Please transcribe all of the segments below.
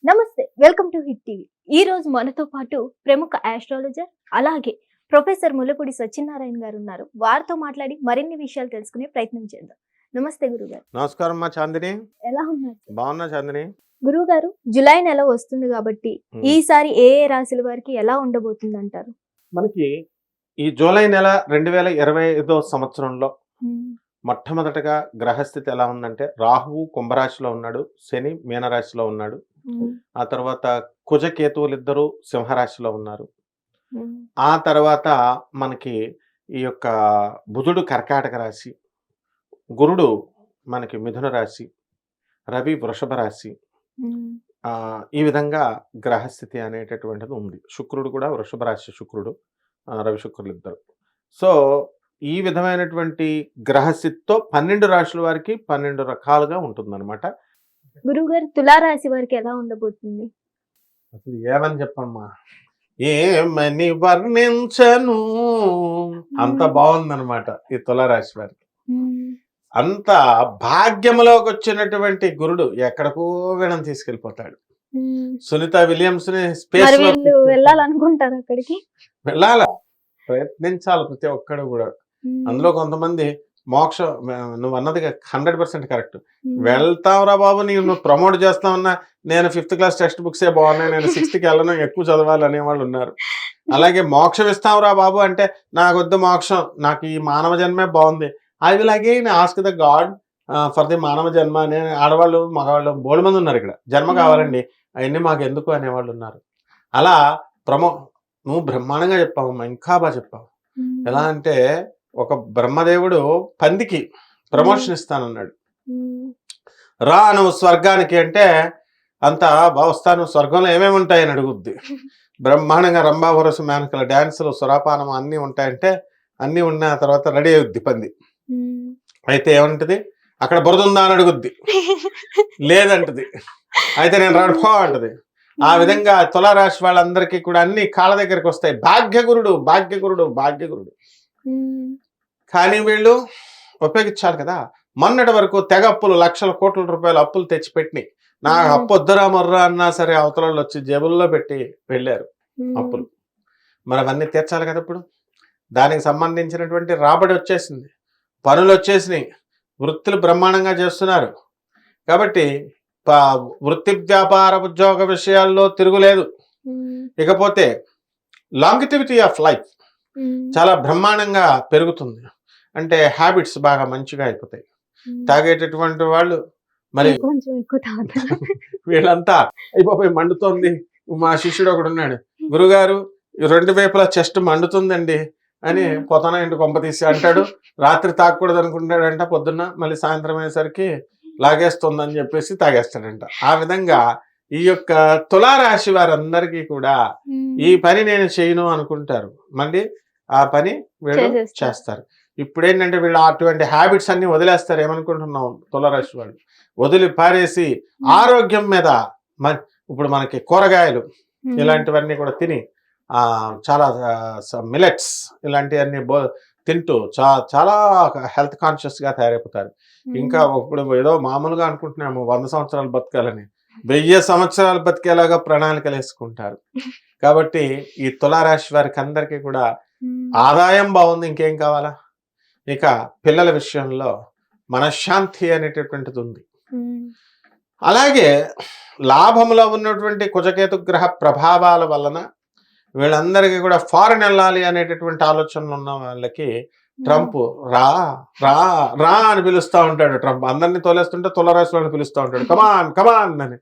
నమస్తే, welcome to hit TV. ఈ రోజు మనతో పాటు ప్రముఖ ఆస్ట్రాలజర్ అలాగే ప్రొఫెసర్ ముల్లపూడి సత్యనారాయణ గారు ఉన్నారు. వారితో మాట్లాడి మరిన్ని విషయాలు తెలుసుకునే ప్రయత్నం చేద్దాం. నమస్తే గురుగారు. నమస్కారం మా చాందిని. ఎలా ఉన్నారు? బాగున్నా చాందిని. గురుగారు, జూలై నెల వస్తుంది కాబట్టి ఈసారి ఏ ఏ రాశుల వారికి ఎలా ఉండబోతుంది అంటారు? మనకి ఈ జూలై నెల 2025 సంవత్సరంలో మొట్టమొదటగా గ్రహస్థితి ఎలా ఉందంటే, రాహువు కుంభరాశిలో ఉన్నాడు, శని మీనరాశిలో ఉన్నాడు, ఆ తర్వాత కుజకేతువులు ఇద్దరు సింహరాశిలో ఉన్నారు. ఆ తర్వాత మనకి ఈ యొక్క బుధుడు కర్కాటక రాశి, గురుడు మనకి మిథున రాశి, రవి వృషభ రాశి. ఈ విధంగా గ్రహస్థితి అనేటటువంటిది ఉంది. శుక్రుడు కూడా వృషభ రాశి, శుక్రుడు రవి శుక్రులు ఇద్దరు. సో ఈ విధమైనటువంటి గ్రహస్థితితో 12 రాశుల వారికి 12 రకాలుగా ఉంటుందన్నమాట. గురుగారు, తులారాశి వారికి ఎలా ఉండబోతుంది? అసలు ఏమని చెప్పమ్మా, ఏమని వర్ణించను, అంత బాగుందన్నమాట ఈ తులారాశి వారికి. అంత భాగ్యంలోకి వచ్చినటువంటి గురుడు ఎక్కడికో వీణం తీసుకెళ్లిపోతాడు. సునీత విలియమ్స్ ని స్పేస్ లో వెళ్ళాలనుకుంటారు, అక్కడికి వెళ్ళాలా, ప్రయత్నించాలి ప్రతి ఒక్కడు కూడా. అందులో కొంతమంది మోక్షం, నువ్వు అన్నది 100% కరెక్ట్. వెళ్తావురా బాబు, నువ్వు ప్రమోట్ చేస్తామన్నా, నేను 5th క్లాస్ టెక్స్ట్ బుక్సే బాగున్నాయి, నేను 6th వెళ్ళను, ఎక్కువ చదవాలి అనేవాళ్ళు ఉన్నారు. అలాగే మోక్షం ఇస్తావురా బాబు అంటే, నాకు వద్దు మోక్షం, నాకు ఈ మానవ జన్మే బాగుంది, I will again ask the God for the మానవ జన్మ అనే ఆడవాళ్ళు మగవాళ్ళు బోల్డ్ మంది ఉన్నారు. ఇక్కడ జన్మ కావాలండి, అవన్నీ మాకు ఎందుకు అనేవాళ్ళు ఉన్నారు. అలా నువ్వు బ్రహ్మాండంగా చెప్పావమ్మా, ఇంకా బాగా చెప్పావు. ఎలా అంటే, ఒక బ్రహ్మదేవుడు పందికి ప్రమోషన్ ఇస్తానన్నాడు. రా నువ్వు స్వర్గానికి అంటే, అంతా బాగా వస్తాను, స్వర్గంలో ఏమేమి ఉంటాయని అడుగుద్ది. బ్రహ్మాండంగా రంభావరస మేనకల డ్యాన్సులు, సురాపానం అన్నీ ఉంటాయంటే, అన్నీ ఉన్న తర్వాత రెడీ అవుద్ది పంది. అయితే ఏమంటది, అక్కడ బురద ఉందా అని అడుగుద్ది, లేదంటది. అయితే నేను రడపో అంటది. ఆ విధంగా తులారాశి వాళ్ళందరికీ కూడా అన్ని కాళ్ళ దగ్గరికి వస్తాయి. భాగ్యగురుడు భాగ్యగురుడు భాగ్యగురుడు. కానీ వీళ్ళు ఉపయోగించాలి కదా. మొన్నటి వరకు తెగ అప్పులు, లక్షల కోట్ల రూపాయల అప్పులు తెచ్చిపెట్టి, నాకు అప్పు వద్దురా మొర్రా అన్నా సరే అవతల వచ్చి జేబుల్లో పెట్టి వెళ్ళారు అప్పులు. మరి అవన్నీ తీర్చాలి కదా. ఇప్పుడు దానికి సంబంధించినటువంటి రాబడి వచ్చేసింది, పనులు వచ్చేసినాయి, వృత్తులు బ్రహ్మాండంగా చేస్తున్నారు. కాబట్టి వృత్తి వ్యాపార ఉద్యోగ విషయాల్లో తిరుగులేదు. ఇకపోతే లాంగిటివిటీ ఆఫ్ లైఫ్ చాలా బ్రహ్మాండంగా పెరుగుతుంది. అంటే హ్యాబిట్స్ బాగా మంచిగా అయిపోతాయి. తాగేటటువంటి వాళ్ళు మరి వీళ్ళంతా అయిపోయి మండుతోంది. మా శిష్యుడు ఒకడు ఉన్నాడు, గురుగారు 2 వైపులా చెస్ట్ మండుతుందండి అని పొతన ఇంటి కొంప తీసి అంటాడు. రాత్రి తాగకూడదు అనుకుంటాడంట, పొద్దున్న మళ్ళీ సాయంత్రం అయ్యేసరికి లాగేస్తుందని చెప్పేసి తాగేస్తాడంట. ఆ విధంగా ఈ యొక్క తులారాశి వారందరికీ కూడా ఈ పని నేను చేయను అనుకుంటారు, మళ్ళీ ఆ పని వీళ్ళు చేస్తారు. ఇప్పుడు ఏంటంటే వీళ్ళు అటువంటి హ్యాబిట్స్ అన్ని వదిలేస్తారు. ఏమనుకుంటున్నాం, తులారాశి వాళ్ళు వదిలి పారేసి ఆరోగ్యం మీద ఇప్పుడు మనకి కూరగాయలు ఇలాంటివన్నీ కూడా తిని, చాలా మిలెట్స్ ఇలాంటివన్నీ తింటూ చాలా హెల్త్ కాన్షియస్ గా తయారైపోతారు. ఇంకా ఇప్పుడు ఏదో మామూలుగా అనుకుంటున్నాము 100 సంవత్సరాలు బతకాలని, 1000 సంవత్సరాలు బతికేలాగా ప్రణాళికలు వేసుకుంటారు. కాబట్టి ఈ తులారాశి వారికి అందరికీ కూడా ఆదాయం బాగుంది, ఇంకేం కావాలా. ఇక పిల్లల విషయంలో మనశ్శాంతి అనేటటువంటిది ఉంది. అలాగే లాభంలో ఉన్నటువంటి కుజకేతు గ్రహ ప్రభావాల వలన వీళ్ళందరికీ కూడా ఫారెన్ వెళ్ళాలి అనేటటువంటి ఆలోచనలు ఉన్న వాళ్ళకి ట్రంప్ రా రా రా అని పిలుస్తూ ఉంటాడు. ట్రంప్ అందరినీ తోలేస్తుంటే తులారాశి వాళ్ళని పిలుస్తూ ఉంటాడు, కమాన్ కమాన్ అని.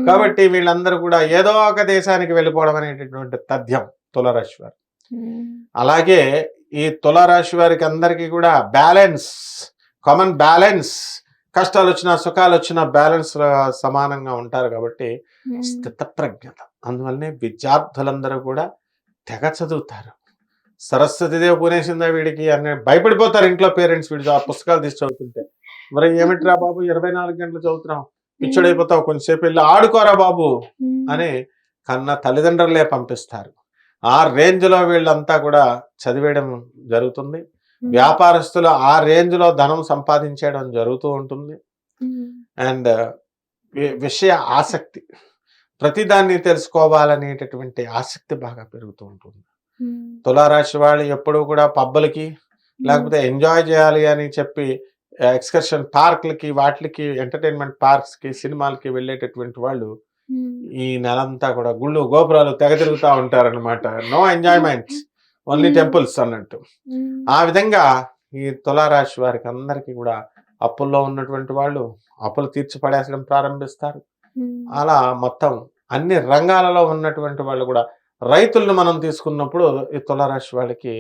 కాబట్టి వీళ్ళందరూ కూడా ఏదో ఒక దేశానికి వెళ్ళిపోవడం అనేటటువంటి తథ్యం తులారాశి వారు. అలాగే ఈ తులారాశి వారికి అందరికీ కూడా బ్యాలెన్స్, కామన్ బ్యాలెన్స్, కష్టాలు వచ్చినా సుఖాలు వచ్చినా బ్యాలెన్స్ సమానంగా ఉంటారు. కాబట్టి స్థితప్రజ్ఞత, అందువల్లనే విద్యార్థులందరూ కూడా తెగ చదువుతారు. సరస్వతిదేవి పూనేసిందా వీడికి అని భయపడిపోతారు ఇంట్లో పేరెంట్స్, వీడి పుస్తకాలు తీసి చదువుతుంటే. మరి ఏమిట్రా బాబు 24 గంటలు చదువుతున్నాం, పిచ్చడైపోతావు, కొంచెంసేపు వెళ్ళి ఆడుకోరా బాబు అని కన్నా తల్లిదండ్రులే పంపిస్తారు. ఆ రేంజ్లో వీళ్ళంతా కూడా చదివేయడం జరుగుతుంది. వ్యాపారస్తులు ఆ రేంజ్లో ధనం సంపాదించడం జరుగుతూ ఉంటుంది. అండ్ విషయ ఆసక్తి, ప్రతిదాన్ని తెలుసుకోవాలనేటటువంటి ఆసక్తి బాగా పెరుగుతూ ఉంటుంది. తులారాశి వాళ్ళు ఎప్పుడూ కూడా పబ్బులకి లేకపోతే ఎంజాయ్ చేయాలి అని చెప్పి ఎక్స్కర్షన్ పార్క్లకి వాటికి ఎంటర్టైన్మెంట్ పార్క్స్కి సినిమాలకి వెళ్ళేటటువంటి వాళ్ళు ఈ నెలంతా కూడా గుళ్ళు గోపురాలు తెగ తిరుగుతూ ఉంటారనమాట. నో ఎంజాయ్మెంట్స్, ఓన్లీ టెంపుల్స్ అన్నట్టు. ఆ విధంగా ఈ తులారాశి వారికి అందరికీ కూడా అప్పుల్లో ఉన్నటువంటి వాళ్ళు అప్పులు తీర్చిపడేసడం ప్రారంభిస్తారు. అలా మొత్తం అన్ని రంగాలలో ఉన్నటువంటి వాళ్ళు కూడా, రైతులను మనం తీసుకున్నప్పుడు ఈ తులారాశి వాళ్ళకి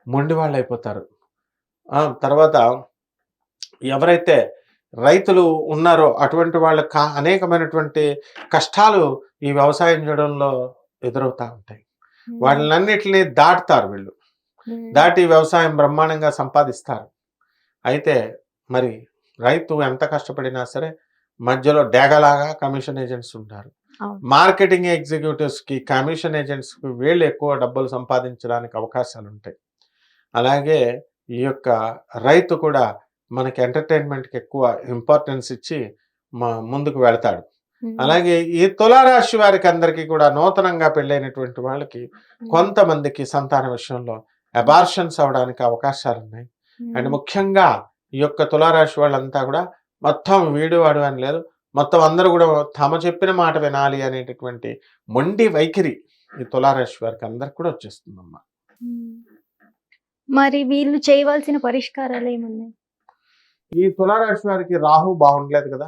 మొండి వాళ్ళు అయిపోతారు. తర్వాత ఎవరైతే రైతులు ఉన్నారో అటువంటి వాళ్ళకి అనేకమైనటువంటి కష్టాలు ఈ వ్యవసాయం చేయడంలో ఎదురవుతూ ఉంటాయి. వాటినన్నిటిని దాటుతారు వీళ్ళు, దాటి వ్యవసాయం బ్రహ్మాండంగా సంపాదిస్తారు. అయితే మరి రైతు ఎంత కష్టపడినా సరే మధ్యలో డేగలాగా కమిషన్ ఏజెంట్స్ ఉంటారు. మార్కెటింగ్ ఎగ్జిక్యూటివ్స్కి, కమిషన్ ఏజెంట్స్కి వీళ్ళు ఎక్కువ డబ్బులు సంపాదించడానికి అవకాశాలు ఉంటాయి. అలాగే ఈ యొక్క రైతు కూడా మనకి ఎంటర్టైన్మెంట్కి ఎక్కువ ఇంపార్టెన్స్ ఇచ్చి ముందుకు వెళతాడు. అలాగే ఈ తులారాశి వారికి అందరికీ కూడా నూతనంగా పెళ్ళైనటువంటి వాళ్ళకి కొంతమందికి సంతాన విషయంలో అబార్షన్స్ అవడానికి అవకాశాలు ఉన్నాయి. అండ్ ముఖ్యంగా ఈ యొక్క తులారాశి వాళ్ళంతా కూడా మొత్తం వీడు వాడు అని లేదు, మొత్తం అందరూ కూడా తమ చెప్పిన మాట వినాలి అనేటటువంటి మొండి వైఖరి ఈ తులారాశి వారికి అందరికి కూడా వచ్చేస్తుందమ్మా. మరి వీళ్ళు చేయవలసిన పరిష్కారాలు ఏమున్నాయి? ఈ తులారాశి వారికి రాహు బాగుండలేదు కదా,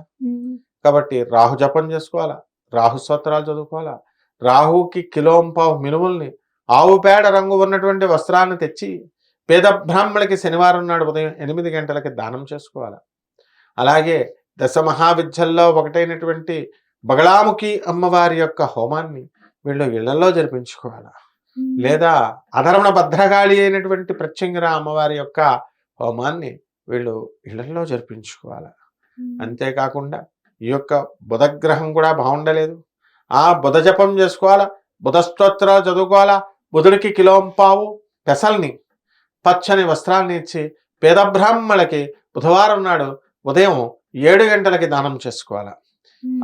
కాబట్టి రాహు జపం చేసుకోవాలా, రాహు స్తోత్రాలు చదువుకోవాలా, రాహుకి కిలోంపావు మినుముల్ని ఆవు పేడ రంగు ఉన్నటువంటి వస్త్రాన్ని తెచ్చి పేద బ్రాహ్మణులకి శనివారం నాడు ఉదయం 8 గంటలకి దానం చేసుకోవాలి. అలాగే దశ మహావిద్యల్లో ఒకటైనటువంటి బగళాముఖి అమ్మవారి యొక్క హోమాన్ని వీళ్ళు ఇళ్లలో జరిపించుకోవాలి. లేదా అధర్మణ భద్రకాళి అయినటువంటి ప్రత్యంగిర అమ్మవారి యొక్క హోమాన్ని వీళ్ళు ఇళ్లలో జరిపించుకోవాలి. అంతేకాకుండా ఈ యొక్క బుధగ్రహం కూడా బాగుండలేదు, ఆ బుధ జపం చేసుకోవాలా, బుధ స్తోత్రాలు చదువుకోవాలా, బుధుడికి కిలోంపావు పెసల్ని పచ్చని వస్త్రాన్ని ఇచ్చి పేద బ్రాహ్మణులకి బుధవారం నాడు ఉదయం 7 గంటలకి దానం చేసుకోవాలా.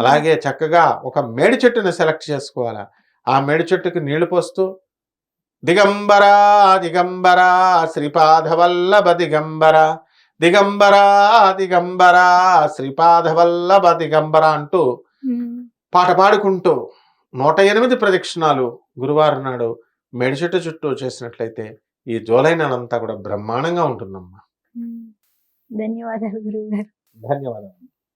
అలాగే చక్కగా ఒక మేడి చెట్టుని సెలెక్ట్ చేసుకోవాలా, ఆ మేడి చెట్టుకి నీళ్లు పోస్తూ దిగంబరా దిగంబరా శ్రీపాదవల్లభ దిగంబర దిగంబరా దిగంబరా శ్రీపాదవల్లభ దిగంబర అంటూ పాట పాడుకుంటూ 108 ప్రదక్షిణాలు గురువారం నాడు మేడి చెట్టు చుట్టూ చేసినట్లయితే ఈ జూలై నెలంతా కూడా బ్రహ్మాండంగా ఉంటుందమ్మా. ధన్యవాదాలు గురువు గారు. ధన్యవాదాలు.